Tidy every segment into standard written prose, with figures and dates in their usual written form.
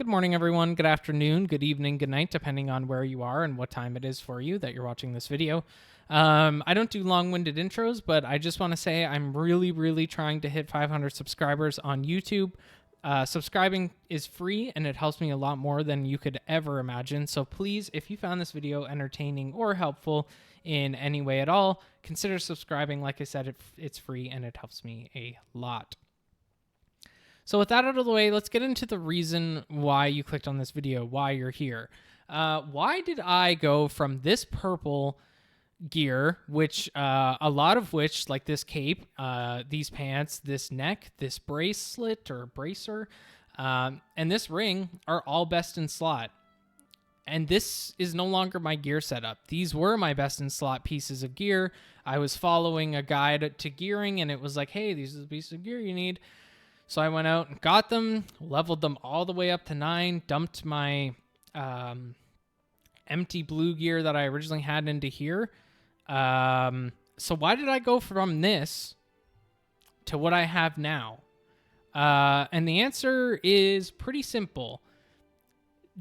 Good morning, everyone. Good afternoon, good evening, good night, depending on where you are and what time it is for you that you're watching this video. I don't do long-winded intros, but I just want to say I'm really trying to hit 500 subscribers on YouTube. Subscribing is free and it helps me a lot more than you could ever imagine. So please, if you found this video entertaining or helpful in any way at all, consider subscribing. Like I said, it's free and it helps me a lot. So with that out of the way, let's get into the reason why you clicked on this video, why you're here. Why did I go from this purple gear, which a lot of which, like this cape, these pants, this neck, this bracelet or bracer, and this ring are all best in slot. And this is no longer my gear setup. These were my best in slot pieces of gear. I was following a guide to gearing, and it was like, hey, these are the pieces of gear you need. So I went out and got them, leveled them all the way up to 9, dumped my empty blue gear that I originally had into here. So why did I go from this to what I have now? And the answer is pretty simple.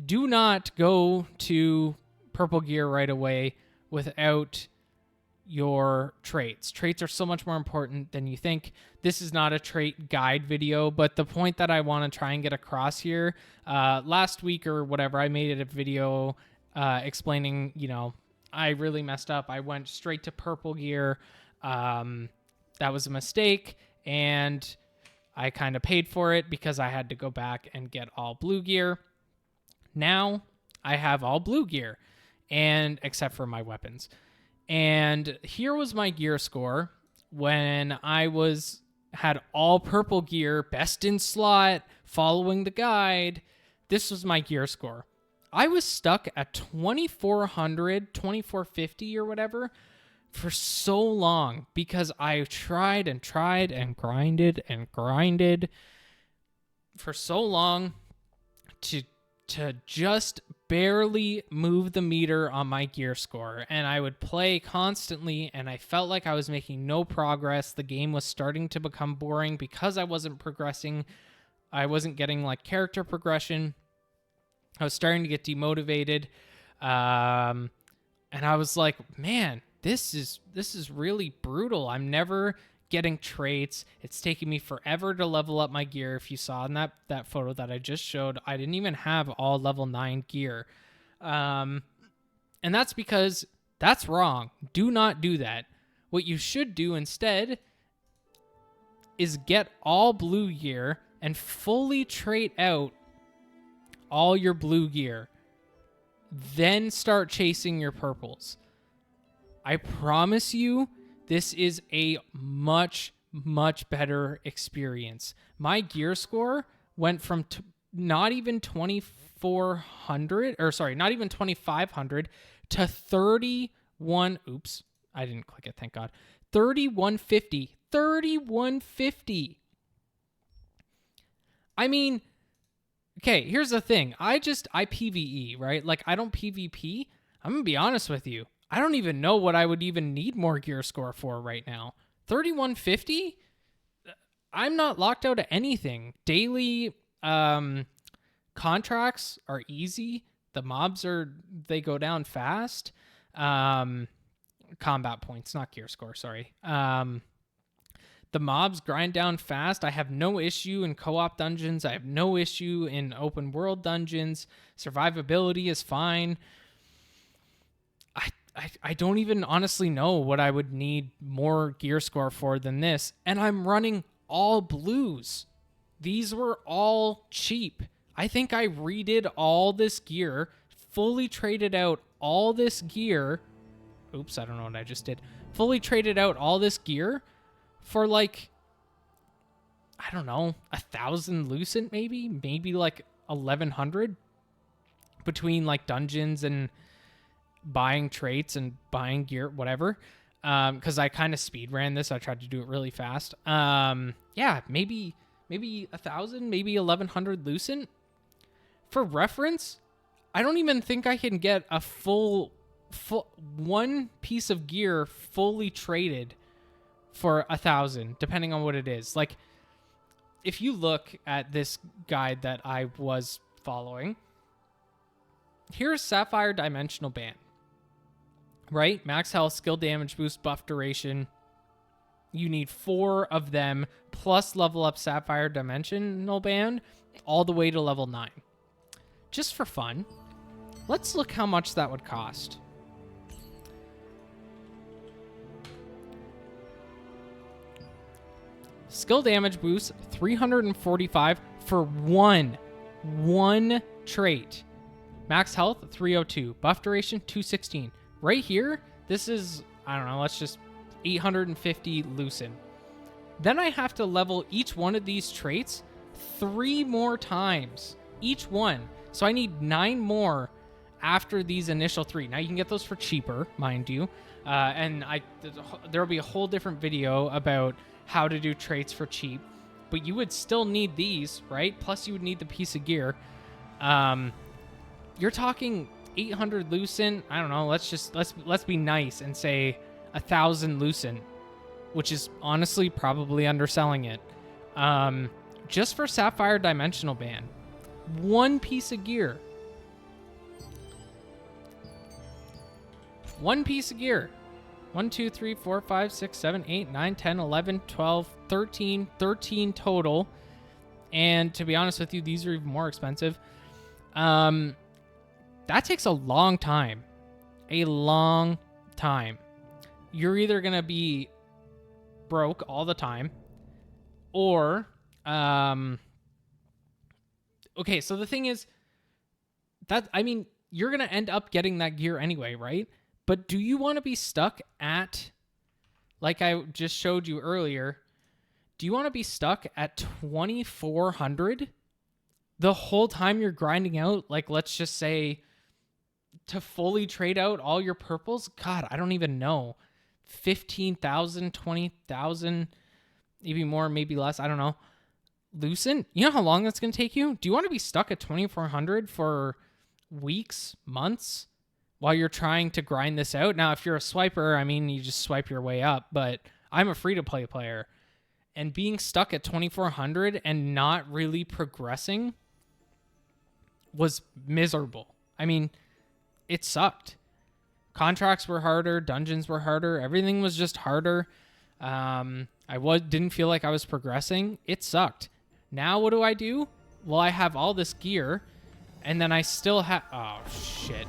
Do not go to purple gear right away without your traits. Traits are so much more important than you think. This is not a trait guide video, but the point that I want to try and get across here, last week or whatever, I made a video explaining, I really messed up. I went straight to purple gear. That was a mistake, and I kind of paid for it because I had to go back and get all blue gear. Now I have all blue gear, and except for my weapons. And here was my gear score when I had all purple gear, best in slot, following the guide. This was my gear score. I was stuck at 2400, 2450 or whatever for so long because I tried and grinded for so long to just barely move the meter on my gear score. And I would play constantly and I felt like I was making no progress. The game was starting to become boring because I wasn't progressing. I wasn't getting like character progression. I was starting to get demotivated. And I was like, man, this is really brutal. I'm never getting traits. It's taking me forever to level up my gear. If you saw in that photo that I just showed, I didn't even have all level 9 gear. And that's because that's wrong. Do not do that. What you should do instead is get all blue gear and fully trait out all your blue gear. Then start chasing your purples. I promise you, this is a much better experience. My gear score went from not even 2400, or sorry, not even 2500 to 31. Oops, I didn't click it, thank God. 3150. 3150. I mean, okay, here's the thing. I PvE, right? Like, I don't PvP. I'm going to be honest with you. I don't even know what I would even need more gear score for right now. 3150? I'm not locked out of anything. Daily contracts are easy. The mobs they go down fast. Combat points, not gear score, sorry. The mobs grind down fast. I have no issue in co-op dungeons. I have no issue in open world dungeons. Survivability is fine. I don't even honestly know what I would need more gear score for than this. And I'm running all blues. These were all cheap. I think I redid all this gear, fully traded out all this gear. Oops, I don't know what I just did. Fully traded out all this gear for like, I don't know, 1,000 Lucent maybe like 1,100 between like dungeons and buying traits and buying gear, whatever. Because I kind of speed ran this. I tried to do it really fast. Yeah, maybe 1,000, maybe 1,100 Lucent. For reference, I don't even think I can get a full one piece of gear fully traded for 1,000, depending on what it is. Like, if you look at this guide that I was following. Here's Sapphire Dimensional Band, right? Max health, skill damage boost, buff duration. You need 4 of them plus level up Sapphire Dimensional Band all the way to level 9. Just for fun, let's look how much that would cost. Skill damage boost 345 for one trait. Max health 302. Buff duration 216. Right here, this is, I don't know, let's just 850 loosen. Then I have to level each one of these traits 3 more times. Each one. So I need 9 more after these initial 3. Now you can get those for cheaper, mind you. And there will be a whole different video about how to do traits for cheap. But you would still need these, right? Plus you would need the piece of gear. You're talking 800 loosen. I don't know. Let's be nice and say 1,000 loosen, which is honestly probably underselling it. Just for Sapphire Dimensional Band, 1 piece of gear. 1 piece of gear. 1, 2, 3, 4, 5, 6, 7, 8, 9, 10, 11, 12, 13 total. And to be honest with you, these are even more expensive. That takes a long time. A long time. You're either going to be broke all the time or okay, so the thing is that, I mean, you're going to end up getting that gear anyway, right? But do you want to be stuck at, like I just showed you earlier, do you want to be stuck at 2,400 the whole time you're grinding out? Like, let's just say to fully trade out all your purples? God, I don't even know. 15,000, 20,000, maybe more, maybe less. I don't know. Loosen? You know how long that's going to take you? Do you want to be stuck at 2,400 for weeks, months, while you're trying to grind this out? Now, if you're a swiper, I mean, you just swipe your way up, but I'm a free-to-play player, and being stuck at 2,400 and not really progressing was miserable. I mean, it sucked. Contracts were harder, dungeons were harder, everything was just harder. Didn't feel like I was progressing. It sucked. Now what do? Well, I have all this gear, and then I still have... Oh, shit.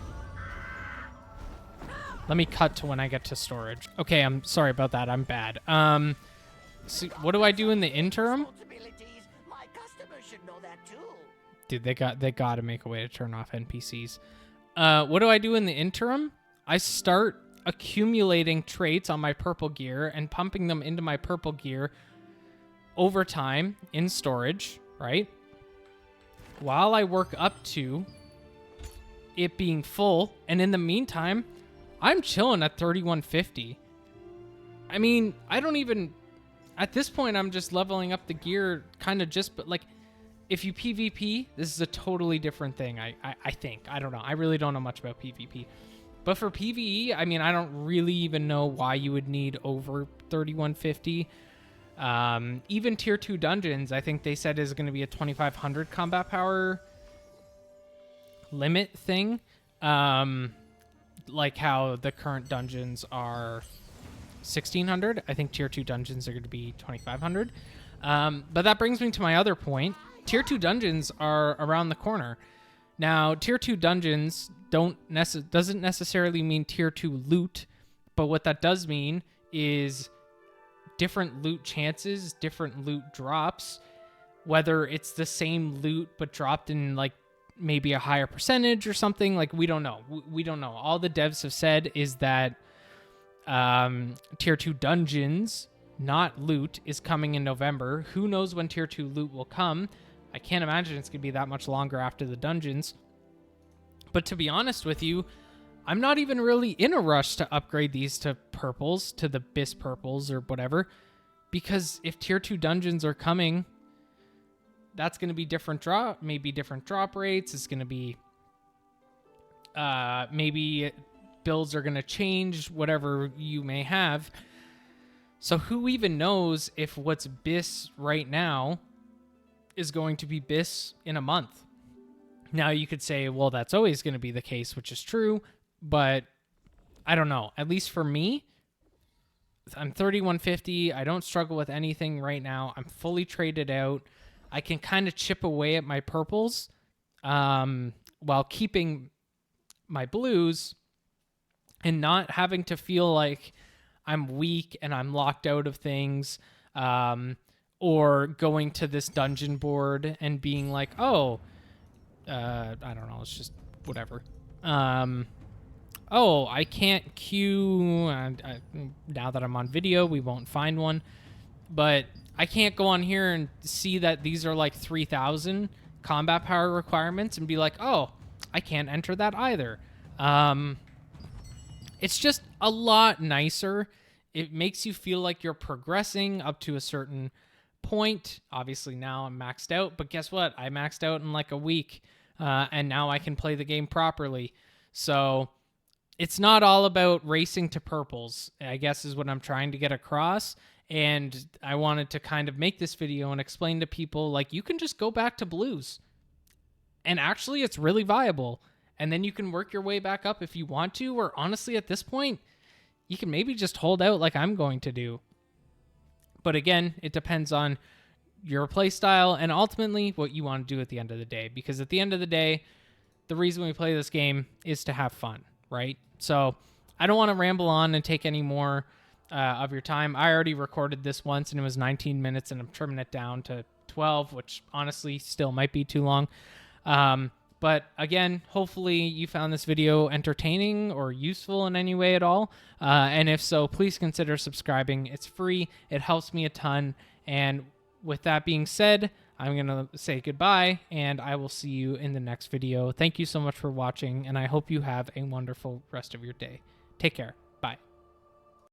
Let me cut to when I get to storage. Okay, I'm sorry about that. I'm bad. So what do I do in the interim? Dude, they got to make a way to turn off NPCs. What do I do in the interim? I start accumulating traits on my purple gear and pumping them into my purple gear over time in storage, right? While I work up to it being full, and in the meantime, I'm chilling at 3,150. I mean, I don't even... At this point, I'm just leveling up the gear kind of just... But, like, if you PvP, this is a totally different thing, I think. I don't know. I really don't know much about PvP. But for PvE, I mean, I don't really even know why you would need over 3,150. Even Tier 2 dungeons, I think they said is going to be a 2,500 combat power limit thing. Like how the current dungeons are 1,600. I think Tier 2 dungeons are going to be 2,500. But that brings me to my other point. Tier 2 dungeons are around the corner. Now, Tier 2 dungeons doesn't necessarily mean Tier 2 loot, but what that does mean is different loot chances, different loot drops, whether it's the same loot but dropped in like maybe a higher percentage or something. Like, we don't know. We don't know. All the devs have said is that Tier 2 dungeons, not loot, is coming in November. Who knows when Tier 2 loot will come? I can't imagine it's going to be that much longer after the dungeons. But to be honest with you, I'm not even really in a rush to upgrade these to purples, to the BIS purples or whatever, because if Tier 2 dungeons are coming, that's going to be maybe different drop rates. It's going to be, maybe builds are going to change, whatever you may have. So who even knows if what's BIS right now is going to be BIS in a month? Now you could say, well, that's always going to be the case, which is true, but I don't know. At least for me, I'm 3150. I don't struggle with anything right now. I'm fully traded out. I can kind of chip away at my purples while keeping my blues and not having to feel like I'm weak and I'm locked out of things, or going to this dungeon board and being like, oh, I don't know, it's just whatever. Oh, I can't queue. Now that I'm on video, we won't find one. But I can't go on here and see that these are like 3,000 combat power requirements and be like, oh, I can't enter that either. It's just a lot nicer. It makes you feel like you're progressing up to a certain point. Obviously, now I'm maxed out, but guess what? I maxed out in like a week, and now I can play the game properly. So it's not all about racing to purples, I guess is what I'm trying to get across. And I wanted to kind of make this video and explain to people, like, you can just go back to blues. And actually, it's really viable. And then you can work your way back up if you want to, or honestly, at this point, you can maybe just hold out like I'm going to do. But again, it depends on your play style and ultimately what you want to do at the end of the day. Because at the end of the day, the reason we play this game is to have fun, right? So I don't want to ramble on and take any more of your time. I already recorded this once and it was 19 minutes and I'm trimming it down to 12, which honestly still might be too long. But again, hopefully you found this video entertaining or useful in any way at all. And if so, please consider subscribing. It's free. It helps me a ton. And with that being said, I'm going to say goodbye and I will see you in the next video. Thank you so much for watching and I hope you have a wonderful rest of your day. Take care. Bye.